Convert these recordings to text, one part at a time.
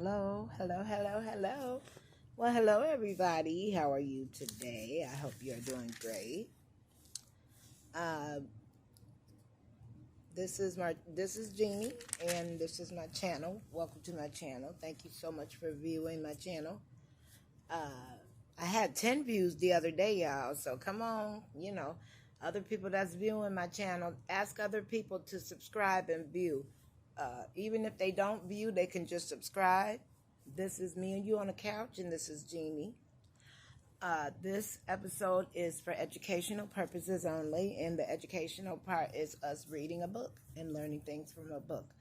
Hello, hello, hello, hello. Well, hello, everybody. How are you today? I hope you're doing great. Uh, this is Jeannie, and this is my channel. Welcome to my channel. Thank you so much for viewing my channel. I had 10 views the other day, y'all. So come on, other people that's viewing my channel, ask other people to subscribe and view. Even if they don't view, they can just subscribe. This is me and you on the couch, and this is Jeannie. This episode is for educational purposes only, and the educational part is us reading a book and learning things from a book.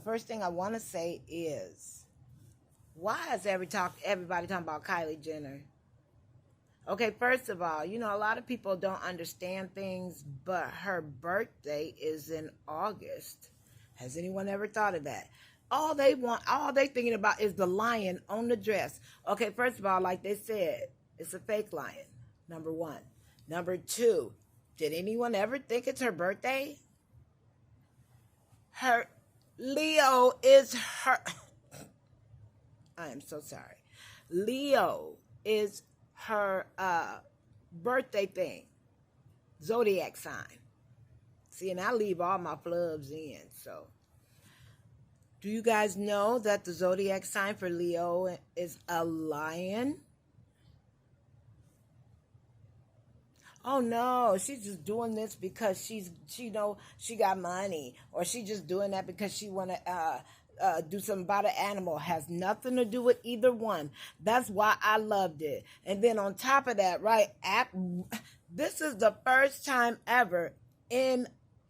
First thing I want to say is, why is everybody talking about Kylie Jenner? Okay, first of all, a lot of people don't understand things, but her birthday is in August. Has anyone ever thought of that? All they thinking about is the lion on the dress. Okay, first of all, like they said, it's a fake lion, number one. Number two, did anyone ever think it's her birthday? Leo is her... I am so sorry. Leo is her birthday thing, zodiac sign. See, and I leave all my flubs in. So, do you guys know that the zodiac sign for Leo is a lion? Oh no, she's just doing this because she got money, or she just doing that because she want to do something about an animal. Has nothing to do with either one. That's why I loved it. And then on top of that, right, this is the first time ever in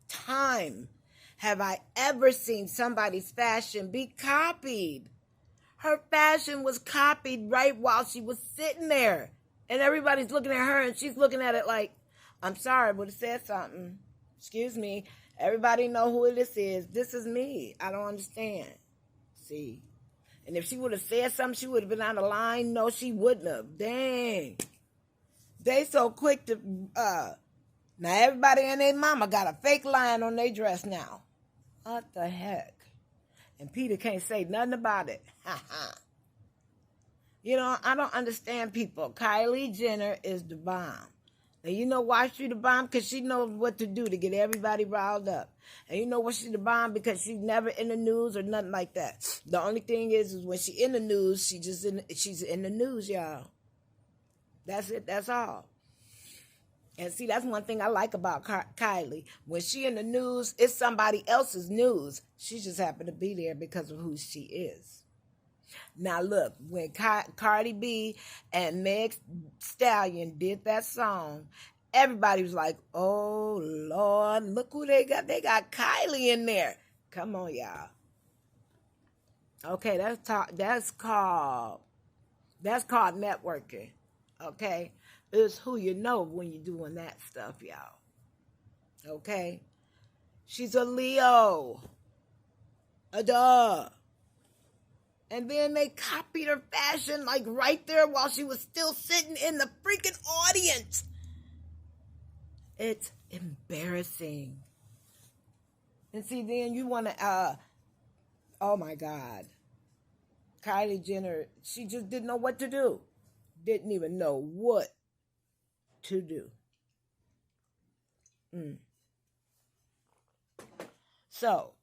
time have I ever seen somebody's fashion be copied. Her fashion was copied right while she was sitting there. And everybody's looking at her, and she's looking at it like, I'm sorry, but it said something. Excuse me. Everybody know who this is. This is me. I don't understand. See? And if she would have said something, she would have been on the line. No, she wouldn't have. Dang. They so quick to... Now everybody and their mama got a fake lion on their dress now. What the heck? And Peter can't say nothing about it. I don't understand people. Kylie Jenner is the bomb. And you know why she's the bomb? Because she knows what to do to get everybody riled up. And you know what she's the bomb? Because she's never in the news or nothing like that. The only thing is when she in the news, she's in the news, y'all. That's it. That's all. And see, that's one thing I like about Kylie. When she in the news, it's somebody else's news. She just happened to be there because of who she is. Now look, when Cardi B and Meg Stallion did that song, everybody was like, oh Lord, look who they got. They got Kylie in there. Come on, y'all. Okay, that's called networking. Okay? It's who you know when you're doing that stuff, y'all. Okay? She's a Leo. Duh. And then they copied her fashion like right there while she was still sitting in the freaking audience. It's embarrassing. And see, then you want to, oh my God. Kylie Jenner, she just didn't know what to do. Didn't even know what to do. So,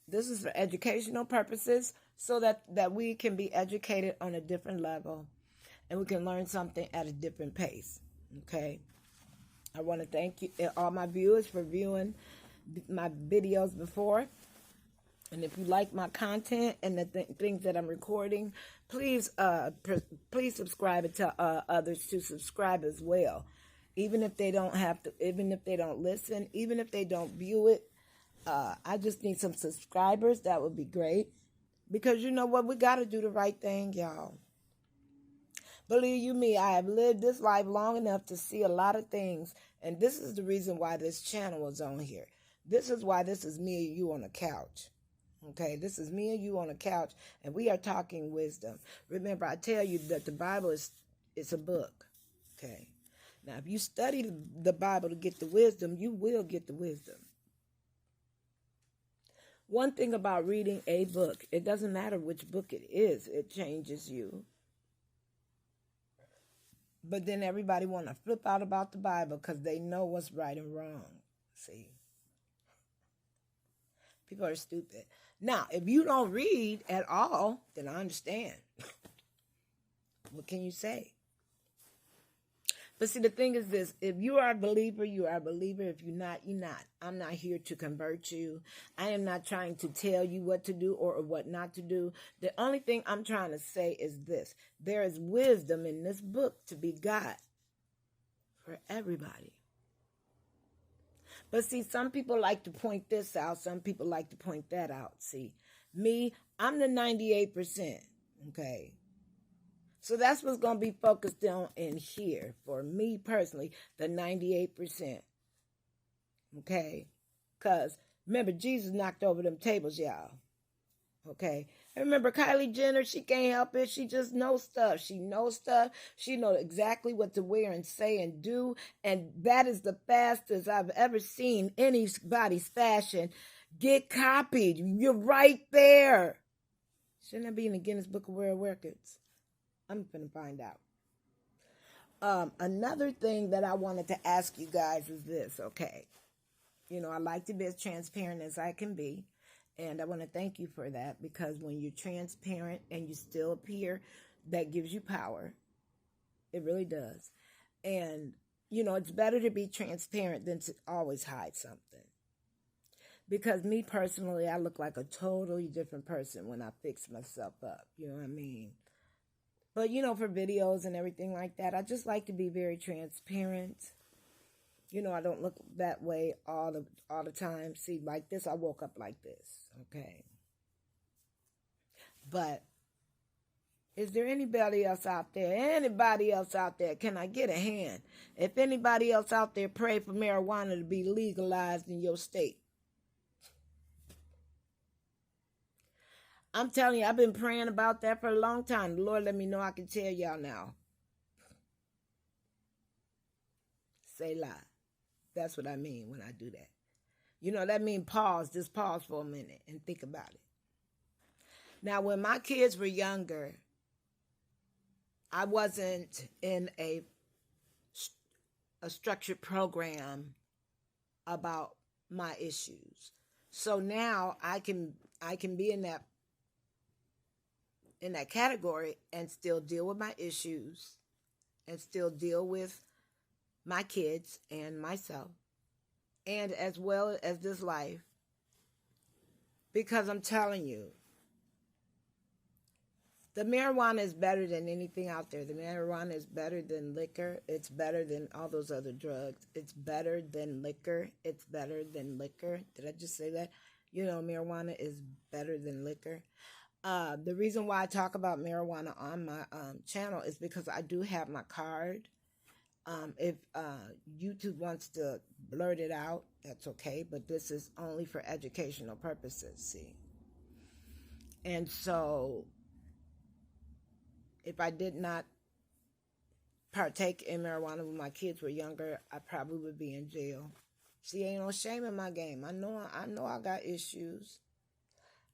this is for educational purposes so that we can be educated on a different level and we can learn something at a different pace. Okay? I want to thank you, all my viewers, for viewing my videos before. And if you like my content and the things that I'm recording, please subscribe and tell others to subscribe as well. Even if they don't listen, even if they don't view it, I just need some subscribers. That would be great. Because you know what? We got to do the right thing, y'all. Believe you me, I have lived this life long enough to see a lot of things. And this is the reason why this channel is on here. This is why this is me and you on the couch. Okay, this is me and you on the couch, and we are talking wisdom. Remember, I tell you that the Bible is a book. Okay, now if you study the Bible to get the wisdom, you will get the wisdom. One thing about reading a book, it doesn't matter which book it is, it changes you. But then everybody want to flip out about the Bible because they know what's right and wrong. See? People are stupid. Now, if you don't read at all, then I understand. What can you say? But see, the thing is this. If you are a believer, you are a believer. If you're not, you're not. I'm not here to convert you. I am not trying to tell you what to do or what not to do. The only thing I'm trying to say is this. There is wisdom in this book to be got for everybody. But see, some people like to point this out. Some people like to point that out. See, me, I'm the 98%. Okay. So that's what's going to be focused on in here. For me personally, the 98%. Okay. Because remember, Jesus knocked over them tables, y'all. Okay. And remember, Kylie Jenner, she can't help it. She just knows stuff. She knows stuff. She knows exactly what to wear and say and do. And that is the fastest I've ever seen anybody's fashion get copied. You're right there. Shouldn't that be in the Guinness Book of World Records? I'm going to find out. Another thing that I wanted to ask you guys is this, okay? You know, I like to be as transparent as I can be. And I want to thank you for that, because when you're transparent and you still appear, that gives you power. It really does. And, you know, it's better to be transparent than to always hide something. Because me personally, I look like a totally different person when I fix myself up. You know what I mean? But, you know, for videos and everything like that, I just like to be very transparent. You know, I don't look that way all the time. See, like this, I woke up like this, okay? But is there anybody else out there? Anybody else out there? Can I get a hand? If anybody else out there pray for marijuana to be legalized in your state. I'm telling you, I've been praying about that for a long time. The Lord let me know I can tell y'all now. Say lie. That's what I mean when I do that. You know, that means pause. Just pause for a minute and think about it. Now, when my kids were younger, I wasn't in a structured program about my issues. So now I can be in that category and still deal with my issues and still deal with my kids and myself, and as well as this life. Because I'm telling you, the marijuana is better than anything out there. The marijuana is better than liquor. It's better than all those other drugs. It's better than liquor. It's better than liquor. Did I just say that? You know, marijuana is better than liquor. The reason why I talk about marijuana on my channel is because I do have my card. If YouTube wants to blurt it out, that's okay. But this is only for educational purposes, see. And so, if I did not partake in marijuana when my kids were younger, I probably would be in jail. See, ain't no shame in my game. I know I got issues.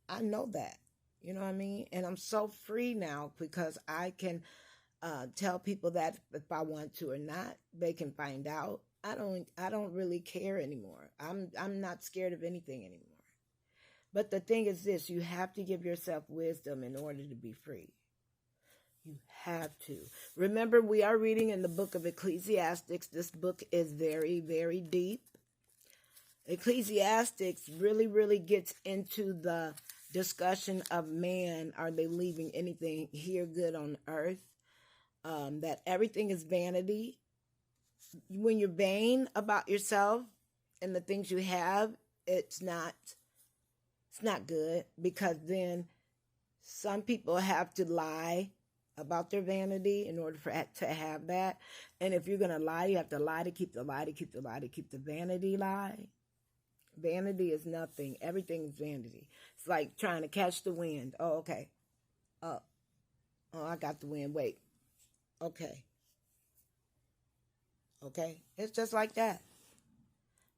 I know that. You know what I mean? And I'm so free now because I can tell people that if I want to or not, they can find out. I don't really care anymore. I'm not scared of anything anymore. But the thing is this, you have to give yourself wisdom in order to be free. You have to. Remember, we are reading in the book of Ecclesiastes. This book is very, very deep. Ecclesiastes really, really gets into the discussion of man. Are they leaving anything here good on earth? That everything is vanity. When you're vain about yourself and the things you have, it's not good, because then some people have to lie about their vanity in order to have that. And if you're going to lie, you have to lie to keep the lie, to keep the lie, to keep the vanity lie. Vanity is nothing. Everything is vanity. It's like trying to catch the wind. Oh, okay. Oh, I got the wind. Wait. Okay. It's just like that.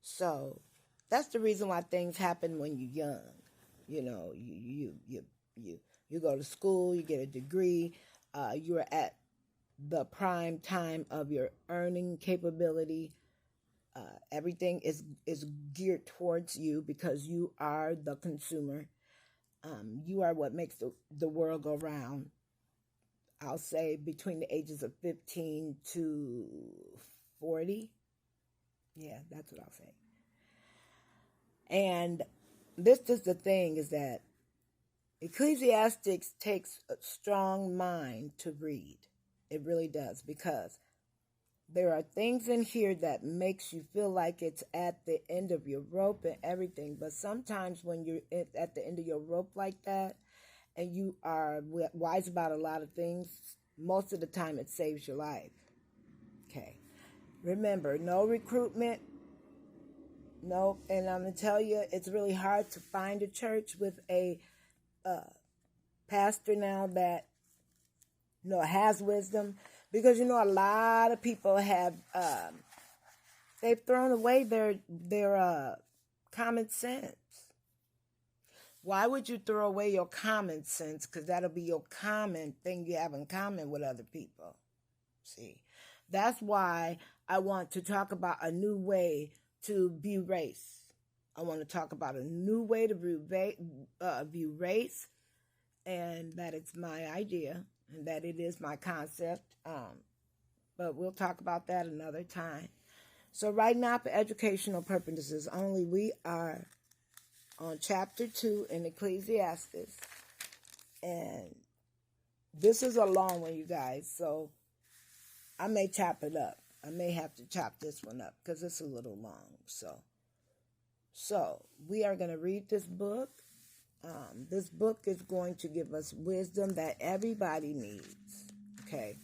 So that's the reason why things happen when you're young. You know, you go to school, you get a degree, you're at the prime time of your earning capability. Everything is geared towards you because you are the consumer. You are what makes the world go round. I'll say between the ages of 15 to 40. Yeah, that's what I'll say. And this is the thing, is that Ecclesiastes takes a strong mind to read. It really does, because there are things in here that makes you feel like it's at the end of your rope and everything. But sometimes when you're at the end of your rope like that, and you are wise about a lot of things, most of the time it saves your life. Okay. Remember, no recruitment. No, and I'm going to tell you, it's really hard to find a church with a pastor now that has wisdom, because a lot of people have they've thrown away their common sense. Why would you throw away your common sense? Because that'll be your common thing you have in common with other people. See, that's why I want to talk about a new way to view race. I want to talk about a new way to view race, and that it's my idea and that it is my concept. But we'll talk about that another time. So right now, for educational purposes only, we are on chapter 2 in Ecclesiastes. And this is a long one, you guys. So I may chop it up. I may have to chop this one up because it's a little long. So we are going to read this book. This book is going to give us wisdom that everybody needs. Okay.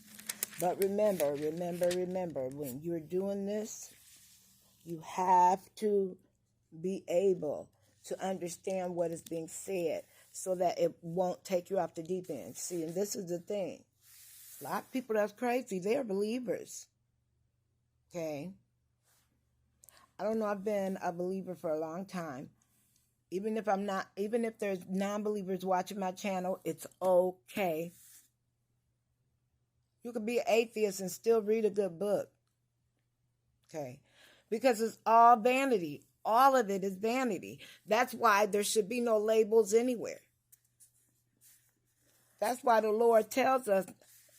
But remember, when you're doing this, you have to be able to understand what is being said so that it won't take you off the deep end. See, and this is the thing. A lot of people that's crazy, they're believers. Okay? I don't know, I've been a believer for a long time. Even if there's non-believers watching my channel, it's okay. You could be an atheist and still read a good book. Okay? Because it's all vanity. All of it is vanity. That's why there should be no labels anywhere. That's why the Lord tells us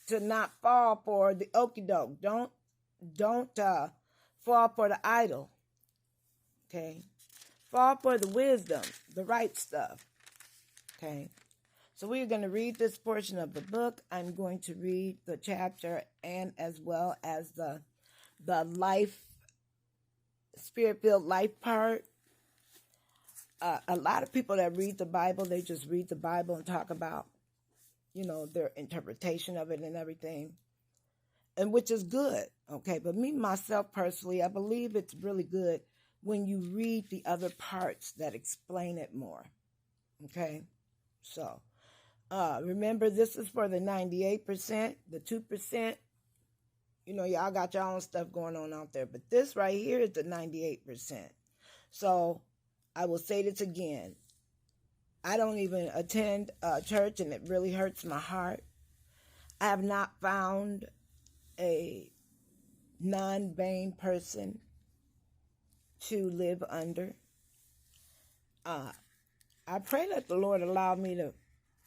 to not fall for the okie doke. Don't fall for the idol. Okay? Fall for the wisdom, the right stuff. Okay? So we're going to read this portion of the book. I'm going to read the chapter and as well as the life, spirit-filled life part. A lot of people that read the Bible, they just read the Bible and talk about, their interpretation of it and everything, and which is good, okay? But me, myself, personally, I believe it's really good when you read the other parts that explain it more, okay? So, remember, this is for the 98%, the 2%. Y'all got your own stuff going on out there, but this right here is the 98%. So, I will say this again. I don't even attend a church, and it really hurts my heart. I have not found a non-vain person to live under. I pray that the Lord allow me to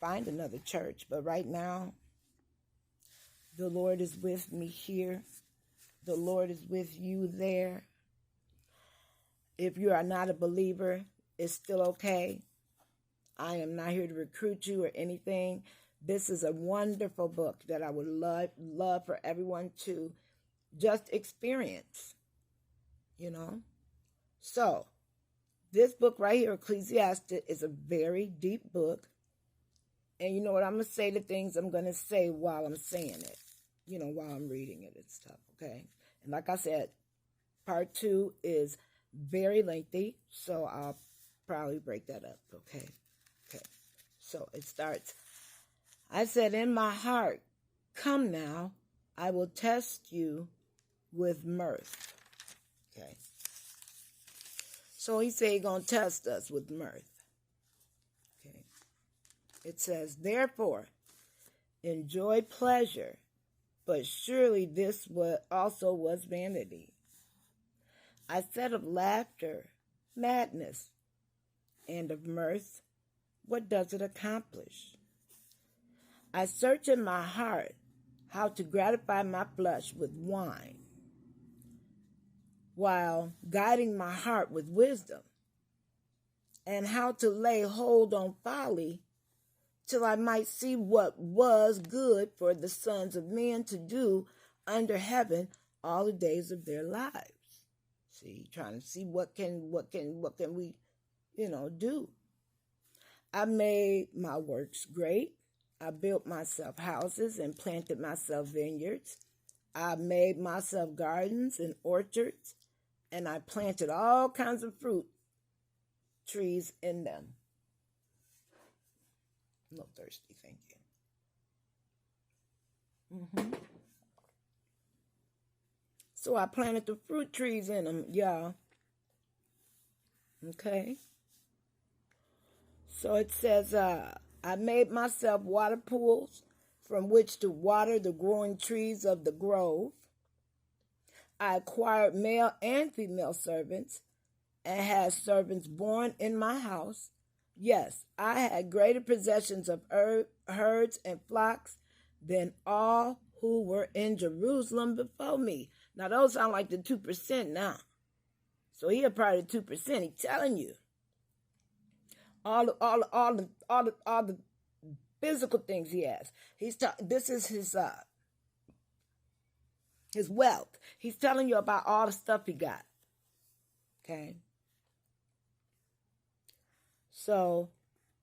find another church, but right now, the Lord is with me here. The Lord is with you there. If you are not a believer, it's still okay. I am not here to recruit you or anything. This is a wonderful book that I would love for everyone to just experience, So, this book right here, Ecclesiastes, is a very deep book. And you know what? I'm going to say the things I'm going to say while I'm saying it, while I'm reading it and stuff, okay? And like I said, part 2 is very lengthy, so I'll probably break that up, okay? Okay, so it starts. I said, in my heart, come now, I will test you with mirth. Okay. So he said he's going to test us with mirth. It says, therefore, enjoy pleasure, but surely this also was vanity. I said of laughter, madness, and of mirth, what does it accomplish? I search in my heart how to gratify my flesh with wine, while guiding my heart with wisdom, and how to lay hold on folly, till I might see what was good for the sons of men to do under heaven all the days of their lives. See, trying to see what can we, do. I made my works great. I built myself houses and planted myself vineyards. I made myself gardens and orchards, and I planted all kinds of fruit trees in them. I'm a little thirsty, thank you. So I planted the fruit trees in them, y'all. Okay. So it says, I made myself water pools from which to water the growing trees of the grove. I acquired male and female servants and had servants born in my house. Yes, I had greater possessions of herds and flocks than all who were in Jerusalem before me. Now, those sound like the 2% now. So he a part of the 2%. He's telling you. All the physical things he has. This is his wealth. He's telling you about all the stuff he got. Okay. So,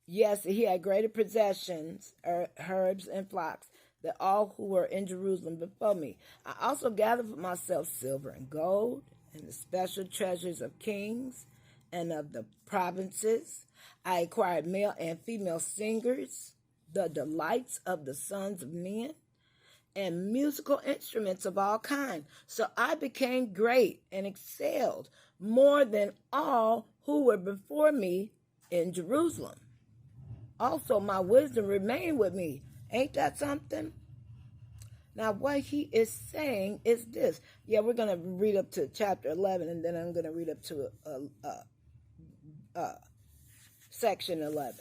yes, he had greater possessions, herds and flocks, than all who were in Jerusalem before me. I also gathered for myself silver and gold, and the special treasures of kings and of the provinces. I acquired male and female singers, the delights of the sons of men, and musical instruments of all kinds. So I became great and excelled more than all who were before me in Jerusalem. Also, my wisdom remained with me. Ain't that something? Now, what he is saying is this. Yeah, we're going to read up to chapter 11, and then I'm going to read up to section 11.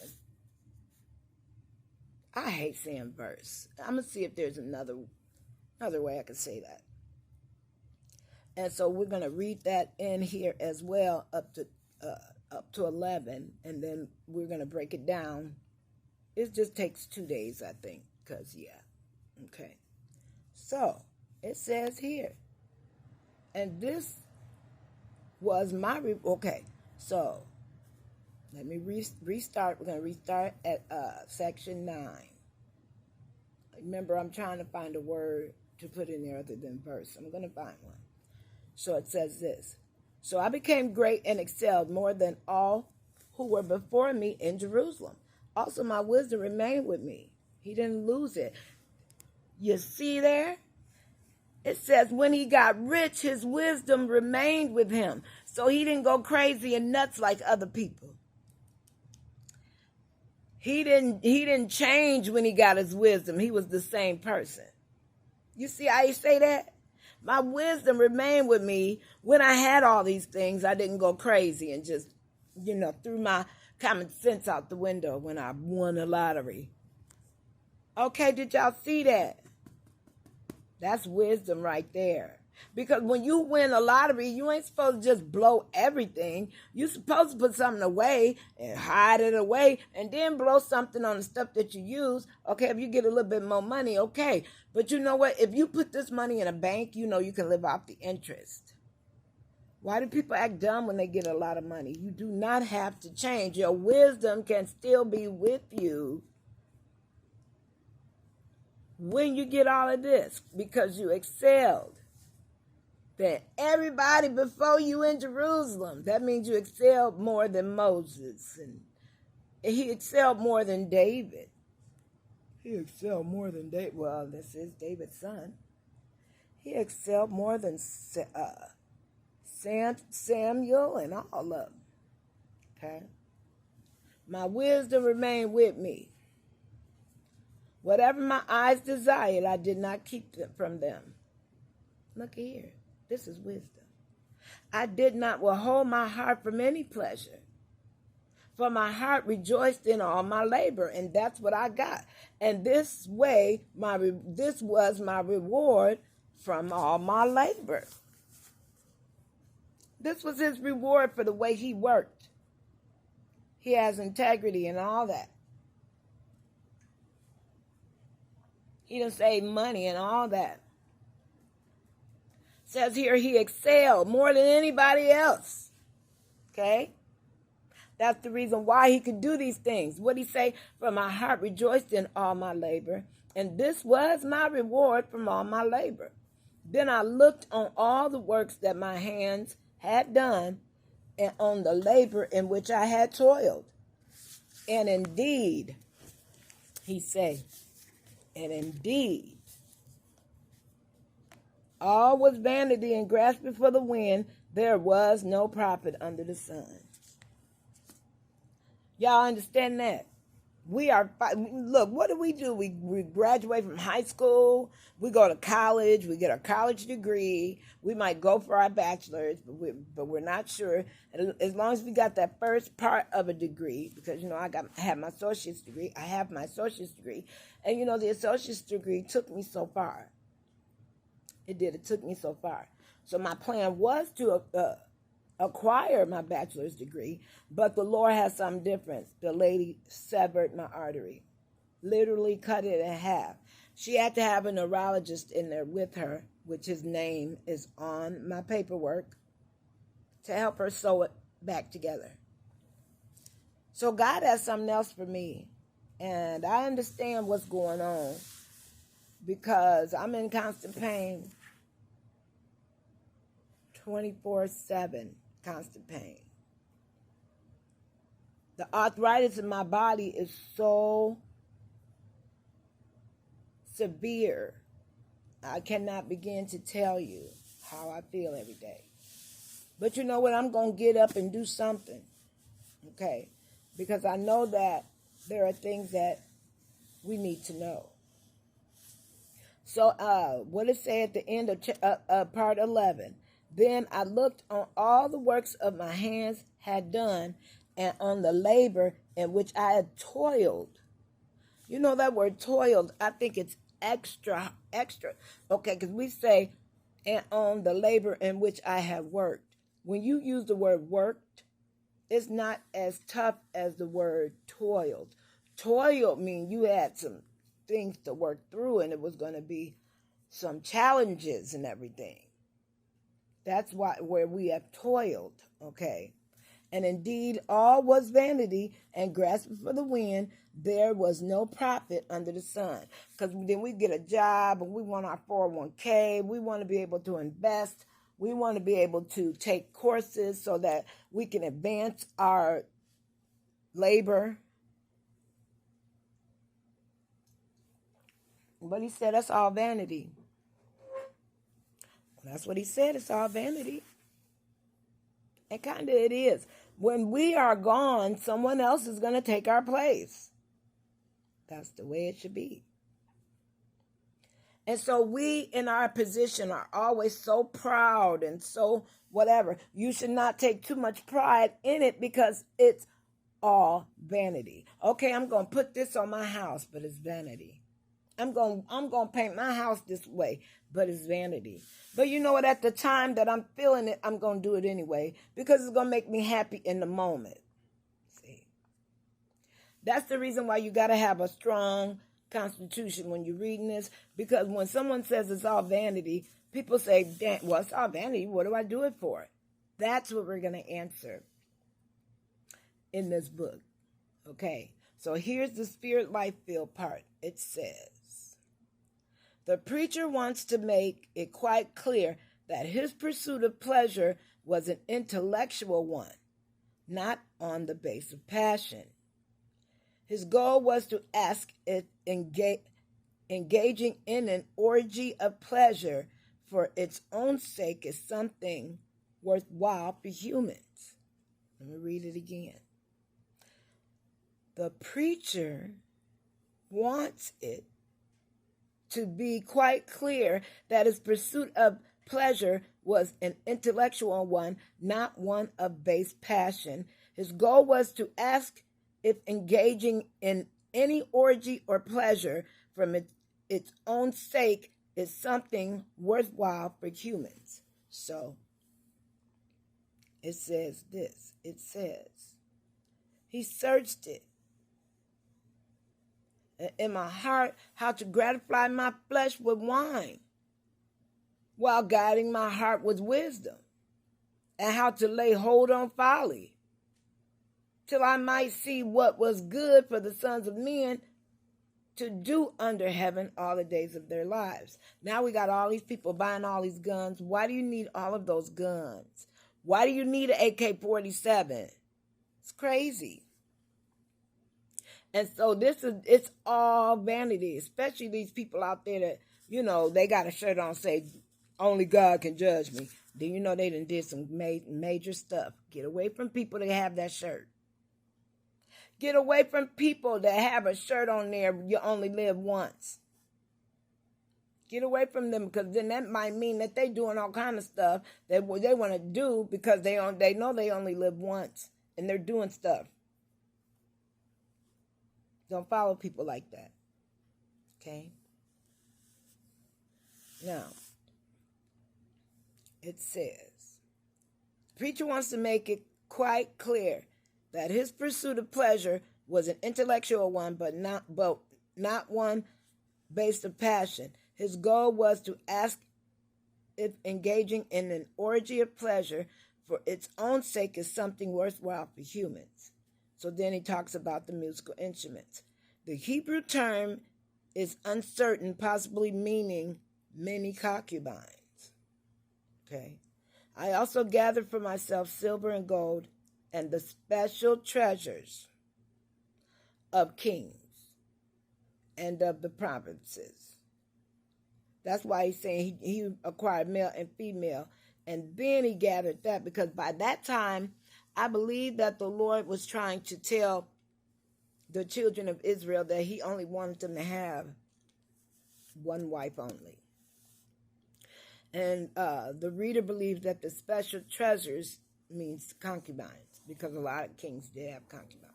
I hate saying verse. I'm going to see if there's another way I can say that. And so we're going to read that in here as well up to 11, and then we're going to break it down. It just takes 2 days, I think, because, yeah. Okay. So, it says here, and this was my, okay, so, let me restart. We're going to restart at section 9. Remember, I'm trying to find a word to put in there other than verse. I'm going to find one. So it says this. So I became great and excelled more than all who were before me in Jerusalem. Also, my wisdom remained with me. He didn't lose it. You see there? It says when he got rich, his wisdom remained with him. So he didn't go crazy and nuts like other people. He didn't change when he got his wisdom. He was the same person. You see how you say that? My wisdom remained with me when I had all these things. I didn't go crazy and just, threw my common sense out the window when I won the lottery. Okay, did y'all see that? That's wisdom right there. Because when you win a lottery, you ain't supposed to just blow everything. You're supposed to put something away and hide it away and then blow something on the stuff that you use. Okay, if you get a little bit more money, okay. But you know what? If you put this money in a bank, you can live off the interest. Why do people act dumb when they get a lot of money? You do not have to change. Your wisdom can still be with you when you get all of this because you excelled. That everybody before you in Jerusalem, that means you excelled more than Moses. And he excelled more than David. He excelled more than David. Well, this is David's son. He excelled more than Samuel and all of them. Okay? My wisdom remained with me. Whatever my eyes desired, I did not keep them from them. Look here. This is wisdom. I did not withhold my heart from any pleasure, for my heart rejoiced in all my labor, and that's what I got. And this was my reward from all my labor. This was his reward for the way he worked. He has integrity and all that. He done saved money and all that. Says here he excelled more than anybody else. Okay? That's the reason why he could do these things. What he say? For my heart rejoiced in all my labor, and this was my reward from all my labor. Then I looked on all the works that my hands had done, and on the labor in which I had toiled. And indeed, he say, and indeed, all was vanity and grass before the wind. There was no profit under the sun. Y'all understand that? Look, what do? We graduate from high school. We go to college. We get our college degree. We might go for our bachelor's, but we're not sure. As long as we got that first part of a degree, because, I have my associate's degree. I have my associate's degree. And, the associate's degree took me so far. It did. It took me so far. So my plan was to acquire my bachelor's degree, but the Lord has something different. The lady severed my artery, literally cut it in half. She had to have a neurologist in there with her, which his name is on my paperwork, to help her sew it back together. So God has something else for me, and I understand what's going on because I'm in constant pain, 24/7. Constant pain. The arthritis in my body is so severe. I cannot begin to tell you how I feel every day. But you know what? I'm going to get up and do something. Okay? Because I know that there are things that we need to know. So what it say at the end of part 11? Then I looked on all the works of my hands had done, and on the labor in which I had toiled. You know that word toiled, I think it's extra. Okay, because we say, and on the labor in which I have worked. When you use the word worked, it's not as tough as the word toiled. Toiled means you had some things to work through, and it was going to be some challenges and everything. That's where we have toiled, okay? And indeed, all was vanity and grass before the wind. There was no profit under the sun. Because then we get a job and we want our 401k. We want to be able to invest. We want to be able to take courses so that we can advance our labor. But he said that's all vanity. That's what he said. It's all vanity. And kind of it is. When we are gone, someone else is going to take our place. That's the way it should be. And so we in our position are always so proud and so whatever. You should not take too much pride in it because it's all vanity. Okay, I'm going to put this on my house, but it's vanity. I'm going to paint my house this way, but it's vanity. But you know what? At the time that I'm feeling it, I'm going to do it anyway because it's going to make me happy in the moment. See? That's the reason why you got to have a strong constitution when you're reading this, because when someone says it's all vanity, people say, well, it's all vanity. What do I do it for? That's what we're going to answer in this book. Okay, so here's the spirit life-filled part. It says, the preacher wants to make it quite clear that his pursuit of pleasure was an intellectual one, not on the base of passion. His goal was to ask it engaging in an orgy of pleasure for its own sake is something worthwhile for humans. Let me read it again. The preacher wants it to be quite clear that his pursuit of pleasure was an intellectual one, not one of base passion. His goal was to ask if engaging in any orgy or pleasure from its own sake is something worthwhile for humans. So it says this. It says, he searched it in my heart how to gratify my flesh with wine, while guiding my heart with wisdom, and how to lay hold on folly, till I might see what was good for the sons of men to do under heaven all the days of their lives. Now we got all these people buying all these guns. Why do you need all of those guns? Why do you need an AK-47? It's crazy. And so it's all vanity, especially these people out there that, they got a shirt on say, only God can judge me. Then they done did some major stuff. Get away from people that have that shirt. Get away from people that have a shirt on there, you only live once. Get away from them, because then that might mean that they doing all kind of stuff that they want to do because they know they only live once, and they're doing stuff. Don't follow people like that. Okay? Now, it says, the preacher wants to make it quite clear that his pursuit of pleasure was an intellectual one, but not one based on passion. His goal was to ask if engaging in an orgy of pleasure for its own sake is something worthwhile for humans. So then he talks about the musical instruments. The Hebrew term is uncertain, possibly meaning many concubines. Okay. I also gathered for myself silver and gold and the special treasures of kings and of the provinces. That's why he's saying he acquired male and female. And then he gathered that, because by that time, I believe that the Lord was trying to tell the children of Israel that he only wanted them to have one wife only. And the reader believes that the special treasures means concubines, because a lot of kings did have concubines.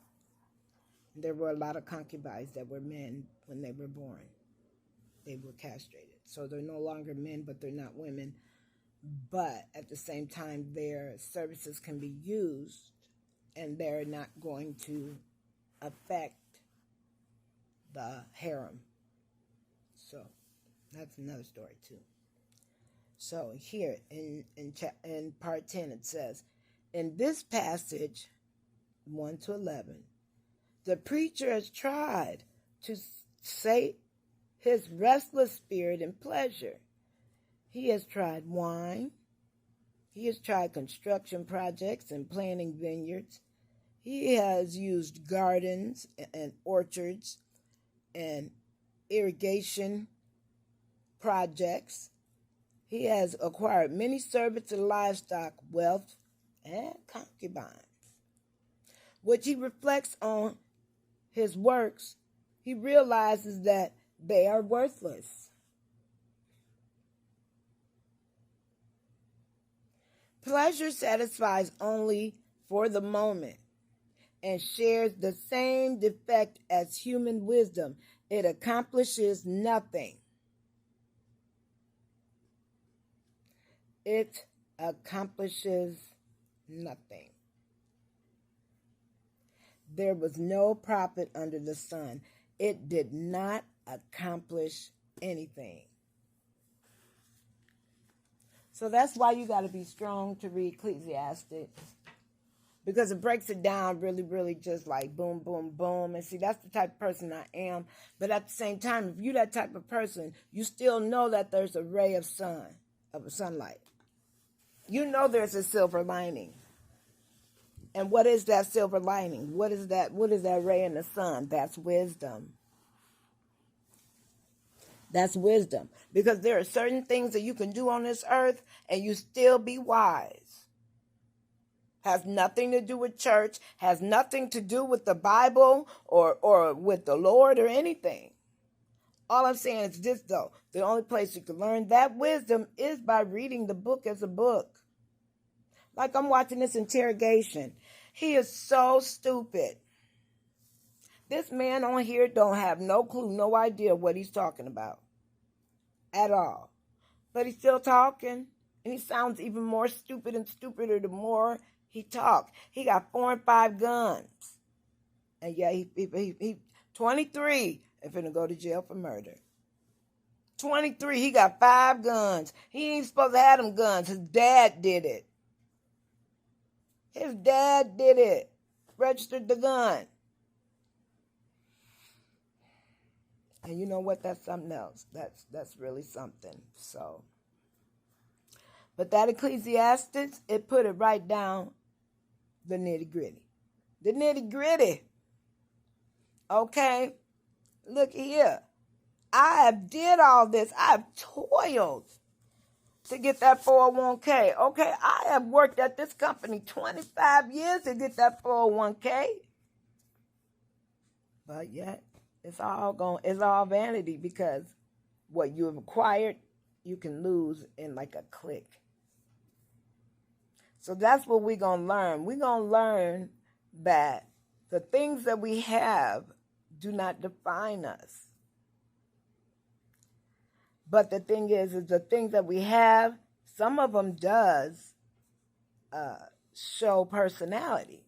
There were a lot of concubines that were men when they were born. They were castrated. So they're no longer men, but they're not women. But at the same time, their services can be used, and they're not going to affect the harem. So that's another story too. So here in part 10 it says, in this passage 1 to 11, the preacher has tried to sate his restless spirit in pleasure. He has tried wine. He has tried construction projects and planting vineyards. He has used gardens and orchards and irrigation projects. He has acquired many servants and livestock, wealth, and concubines, which he reflects on his works. He realizes that they are worthless. Pleasure satisfies only for the moment and shares the same defect as human wisdom. It accomplishes nothing. It accomplishes nothing. There was no profit under the sun. It did not accomplish anything. So that's why you got to be strong to read Ecclesiastes, because it breaks it down really, really just like boom, boom, boom. And see, that's the type of person I am. But at the same time, if you're that type of person, you still know that there's a ray of sunlight. You know there's a silver lining. And what is that silver lining? What is that ray in the sun? That's wisdom. That's wisdom. Because there are certain things that you can do on this earth and you still be wise. Has nothing to do with church, has nothing to do with the Bible or with the Lord or anything. All I'm saying is this, though. The only place you can learn that wisdom is by reading the book as a book. Like I'm watching this interrogation. He is so stupid. This man on here don't have no clue, no idea what he's talking about at all. But he's still talking, and he sounds even more stupid and stupider the more he talks. He got 4 and 5 guns. And yeah, he 23 and finna go to jail for murder. 23, he got 5 guns. He ain't supposed to have them guns. His dad did it. His dad did it. Registered the gun. And you know what? That's something else. That's really something. So, but that Ecclesiastes, it put it right down the nitty gritty. The nitty gritty. Okay? Look here. I have did all this. I have toiled to get that 401k. Okay? I have worked at this company 25 years to get that 401k. But yet, it's all vanity, because what you have acquired, you can lose in like a click. So that's what we're going to learn. We're going to learn that the things that we have do not define us. But the thing is the things that we have, some of them does show personality.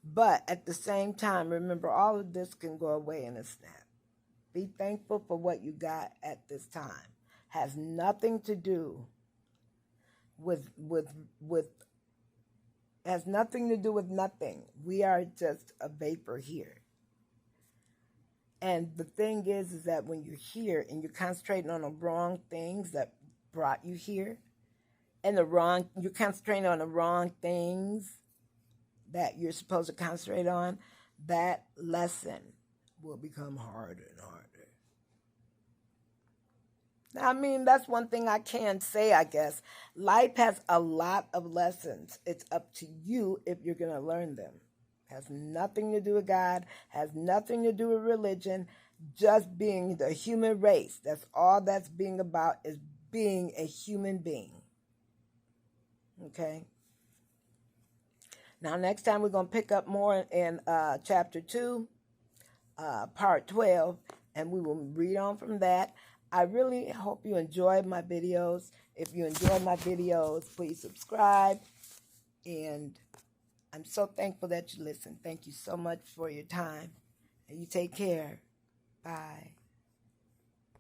But at the same time, remember, all of this can go away in a snap. Be thankful for what you got at this time. Has nothing to do with has nothing to do with nothing. We are just a vapor here. And the thing is that when you're here and you're concentrating on the wrong things that brought you here, and you're concentrating on the wrong things that you're supposed to concentrate on, that lesson will become harder and harder. Now, I mean, that's one thing I can say, I guess. Life has a lot of lessons. It's up to you if you're going to learn them. Has nothing to do with God, has nothing to do with religion, just being the human race. That's all that's being about, is being a human being. Okay? Now, next time we're going to pick up more in chapter 2, part 12, and we will read on from that. I really hope you enjoyed my videos. If you enjoyed my videos, please subscribe. And I'm so thankful that you listen. Thank you so much for your time. And you take care. Bye.